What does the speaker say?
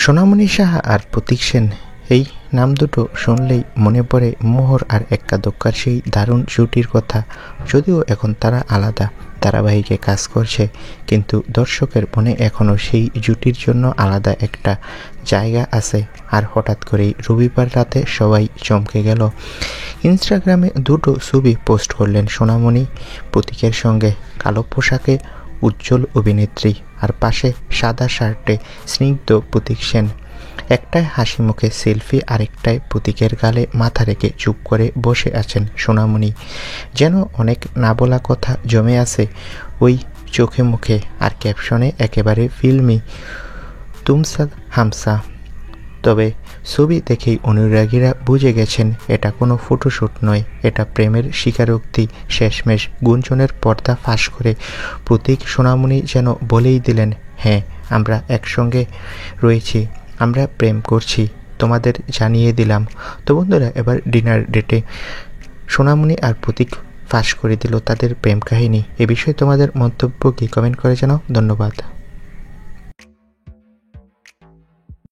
সোনামণি সাহা আর প্রতীক সেন, এই নাম দুটো শুনলেই মনে পড়ে মোহর আর এক্কাদোক্কার সেই দারুণ জুটির কথা। যদিও এখন তারা আলাদা ধারাবাহিকে কাজ করছে, কিন্তু দর্শকের মনে এখনও সেই জুটির জন্য আলাদা একটা জায়গা আছে। আর হঠাৎ করেই রবিবার রাতে সবাই চমকে গেল। ইনস্টাগ্রামে দুটো ছবি পোস্ট করলেন সোনামণি। প্রতীকের সঙ্গে কালো পোশাকে উজ্জ্বল অভিনেত্রী, আর পাশে সাদা শার্টে স্নিগ্ধ প্রতীক সেন। একটায় হাসি মুখে সেলফি, আরেকটায় প্রতীকের গালে মাথা রেখে চুপ করে বসে আছেন সোনামণি। যেন অনেক না বলা কথা জমে আছে ওই চোখে মুখে। আর ক্যাপশনে একেবারে ফিল্মি, তুমসা হামসা। তবে ছবি দেখেই অনুরাগীরা বুঝে গেছেন এটা কোনো ফটোশ্যুট নয়, এটা প্রেমের স্বীকারোক্তি। শেষমেশ গুঞ্জনের পর্দা ফাঁস করে প্রতীক সোনামণি যেন বলেই দিলেন, হ্যাঁ, আমরা একসঙ্গে রয়েছি, আমরা প্রেম করছি, তোমাদের জানিয়ে দিলাম। তো বন্ধুরা, এবার ডিনার ডেটে সোনামণি আর প্রতীক ফাঁস করে দিল তাদের প্রেম কাহিনী। এ বিষয়ে তোমাদের মন্তব্য কি? কমেন্ট করে জানাও। ধন্যবাদ।